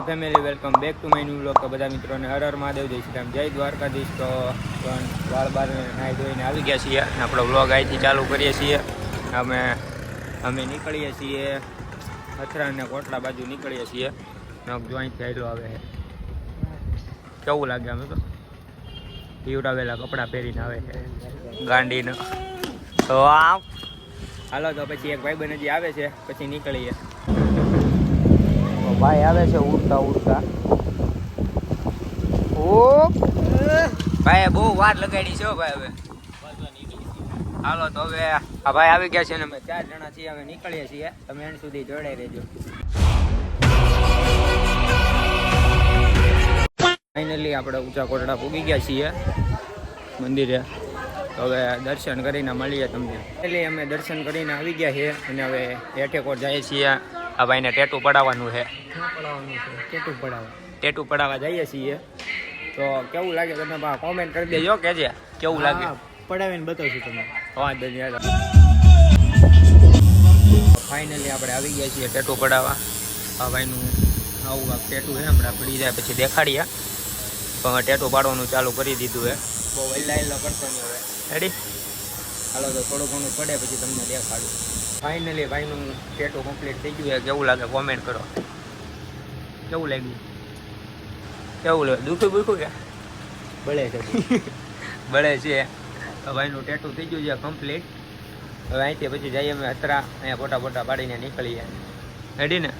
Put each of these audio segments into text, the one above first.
Family, welcome back to my new vlog. તો બધા મિત્રોને હર હર મહાદેવ, જય શ્રી રામ, જય દ્વારકાધીશ. તો વાળ બાર નાહી ધોઈને આવી ગયા છીએ અને આપણો વ્લોગ અહીંથી ચાલુ કરીએ છીએ. અમે નીકળીએ છીએ અથરા અને કોટડા બાજુ નીકળીએ છીએ. જો અહીંથી આયલો આવે છે, કેવું લાગે? અમે તો પીવડાવેલા કપડાં પહેરીને આવે છે ગાંડીનો. તો આમ હાલો, તો પછી એક ભાઈબંધ હજી આવે છે, પછી નીકળીએ. ભાઈ આવે છે ઉડતા ઉડતા. ઓ ભાઈ બહુ વાર લગાડી છે ભાઈ. હવે હાલો, તો હવે આ ભાઈ આવી ગયા છે ને અમે 4 જણા છીએ. હવે નીકળીએ છીએ, તમે એન્ડ સુધી જોડાઈ રહેજો. ફાઇનલી આપણે ઊંચા કોટડા પૂગી ગયા છીએ મંદિરે. હવે દર્શન કરીને મળીએ તમને. એટલે અમે દર્શન કરીને આવી ગયા છીએ અને હવે હેઠેકોટ જઈએ છીએ. આ ભાઈને ટેટુ પડાવવાનું છે. ટેટુ પડાવવા જઈએ છીએ. તો કેવું લાગે તમે કોમેન્ટ કરી દેજો, કેજે કેવું લાગે. પડાવીને બતાવશું તમે. ફાઇનલી આપણે આવી ગયા છીએ ટેટુ પડાવવા. આ ભાઈનું આવું આ ટેટુ છે, હમણાં પડી જાય પછી દેખાડીએ. પણ ટેટુ પાડવાનું ચાલુ કરી દીધું છે. બહુ વહેલા કરતો નહીં હવે. રેડી? હાલો, તો થોડું ઘણું પડે પછી તમને દેખાડું. ફાઇનલી ભાઈનું ટેટુ કમ્પ્લીટ થઈ ગયું છે. કેવું લાગે કોમેન્ટ કરો. કેવું લાગ્યું? કેવું લાગે? દુખું કે બળે છે? બળે છે. ભાઈનું ટેટુ થઈ ગયું છે કમ્પ્લીટ. હવે અહીંથી પછી જઈએ અમે અથરા. અહીંયા ફોટા પાડીને નીકળીએ. રેડી ને?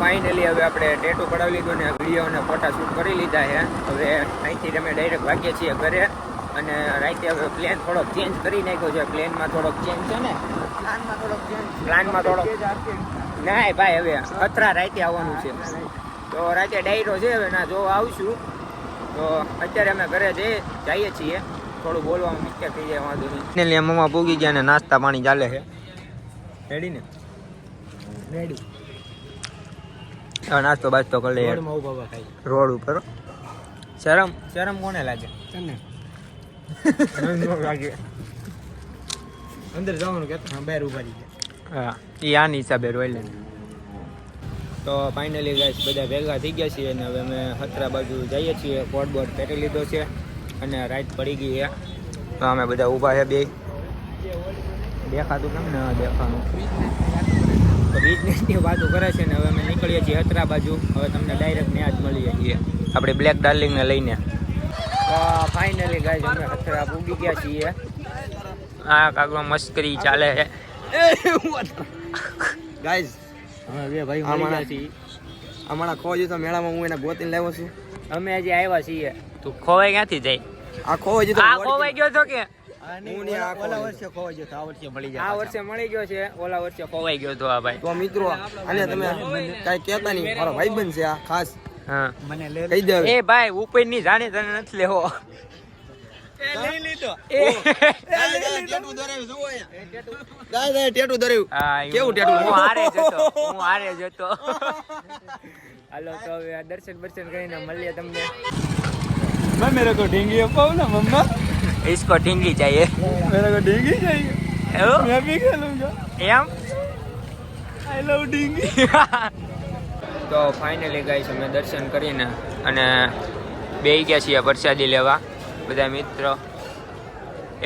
ફાઇનલી હવે આપણે ટેટુ પડાવી લીધું ને વિડીયો અને ફોટા શૂટ કરી લીધા છે. હવે અહીંથી અમે ડાયરેક્ટ ભાગીએ છીએ ઘરે. અને રાતે હવે પ્લેન થોડોક ચેન્જ કરી નાખ્યો છે. પ્લેનમાં થોડોક ચેન્જ છે ને, પ્લાનમાં થોડોક ના ભાઈ. હવે અથરા રાતે આવવાનું છે, તો રાતે ડાયરો છે. હવે ના જો આવશું તો અત્યારે અમે ઘરે જઈએ છીએ. થોડું બોલવામાં મિસ્ટેક થઈ જાય, વાંધો નહીં. એટલે મમ્મા પૂગી ગયા ને નાસ્તા પાણી ચાલે છે. રેડી ને? રેડી. હવે નાસ્તો બાસ્તો કરી લઈએ રોડ ઉપર. શરમ કોને લાગે? લાગે અંદર જવાનું કે બહાર ઉભા રહી ગયા. હા, એ આની હિસાબે રોઈ લે. તો ફાઇનલી ગાઈસ બધા ભેગા થઈ ગયા છીએ અને હવે અમે અથરા બાજુ જઈએ છીએ. કોટ બોર્ડ પહેરી લીધો છે અને રાઈટ પડી ગઈ છે. તો અમે બધા ઊભા છે. બે દેખાતું કેમ ને દેખાનું બિઝનેસની વાતો કરે છે ને. હવે અમે નીકળીએ છીએ અથરા બાજુ. હવે તમને ડાયરેક્ટ ત્યાં જ મળીએ છીએ આપણે બ્લેક ડાર્લિંગને લઈને. તો ફાઇનલી ગાઈસ અમે અથરા પૂગી ગયા છીએ. આ કાગવા મસ્કરી ચાલે છે ગાઈઝ. અમે બે ભાઈ મળી ગયા છીએ. અમારા ખોવાઈ તો મેળામાં હું એને ગોતીને લાવ્યો છું. અમે હજી આવ્યા છીએ. તું ખોવાઈ ક્યાંથી જાય? આ ખોવાઈ આ ખોવાઈ ગયો તો કે આ વર્ષે ખોવાઈ ગયો તો આ વર્ષે મળી જાય. આ વર્ષે મળી ગયો છે, ઓલા વર્ષે ખોવાઈ ગયો તો. આ ભાઈ તો મિત્રો અને તમે કઈ કહેતા નહીં, મારો ભાઈબંધ છે આ ખાસ. હા, મને કહી દે. એ ભાઈ ઉપર ની જાણે તને નથી લેવો. લઈ લીધો. ટેટુ દોરાવ્યું જુઓ અહીંયા. દાદા ટેટુ દોરાવ્યું. કેવું ટેટુ? હું હારે જતો. હાલો, તો હવે દર્શન કરીને મળીએ તમને. मेरे को ढींगी पाओ ना मम्मा. इसको ढींगी चाहिए. मेरे को ढींगी चाहिए. मैं भी खेलूंगा. એમ आई लव ढींगी. તો ફાઇનલી ગાઈસ અમે દર્શન કરીને અને બેસી ગયા છીએ પ્રસાદી લેવા બધા મિત્રો.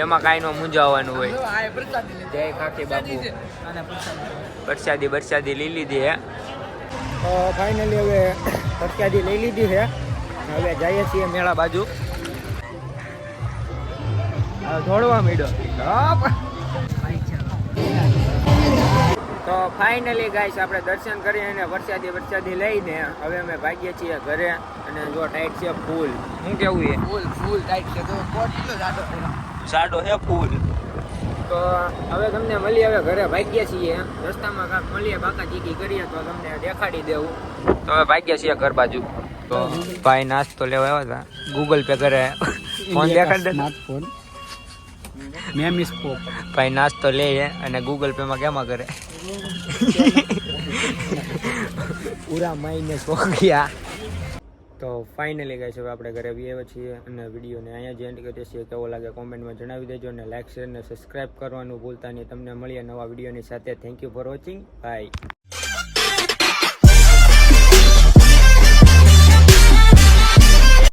એમાં કાંઈ નો મૂંઝાવાનું હોય. જય ખાખી બાપુ. પ્રસાદી લઈ લીધી હે. તો ફાઇનલી હવે પ્રસાદી લઈ લીધી છે. હવે જઈએ છીએ મેળા બાજુ. દોડવા માંડ્યો. તો ફાઇનલી ગાઈસ આપણે દર્શન કરીને પ્રસાદી લઈને હવે અમે ભાગીએ છીએ ઘરે. અને જો ટાઈટ છે ફૂલ. શું કેવું છે? ફૂલ ટાઈટ છે. તો કોટ કેટલો જાડો છે ફૂલ. તો હવે તમને મળીએ. હવે ઘરે ભાગ્યા છીએ. રસ્તામાં કાંક મળીએ, બાકા ચીકી કરીએ તો તમને દેખાડી દેવું. તો હવે ભાગ્યા છીએ ઘર બાજુ. તો ભાઈ નાસ્તો લેવા આવ્યા હતા. ગૂગલ પે કરે ફોન દેખાડ. સ્માર્ટફોન મેં મિસ પોપ. ભાઈ નાસ્તો લે અને ગૂગલ પે માં કેમાં કરે? પૂરા માઇનસ હો ગયા. તો ફાઇનલી ગાઈસ હવે આપણે ઘરે આવ્યા છીએ અને વિડીયોને અહીંયા જ એન્ડ કરીએ છીએ. કેવો લાગે કોમેન્ટમાં જણાવી દેજો અને લાઈક શેર અને સબસ્ક્રાઈબ કરવાનું ભૂલતા નહીં. તમને મળીએ નવા વિડીયોની સાથે. Thank you for watching. By.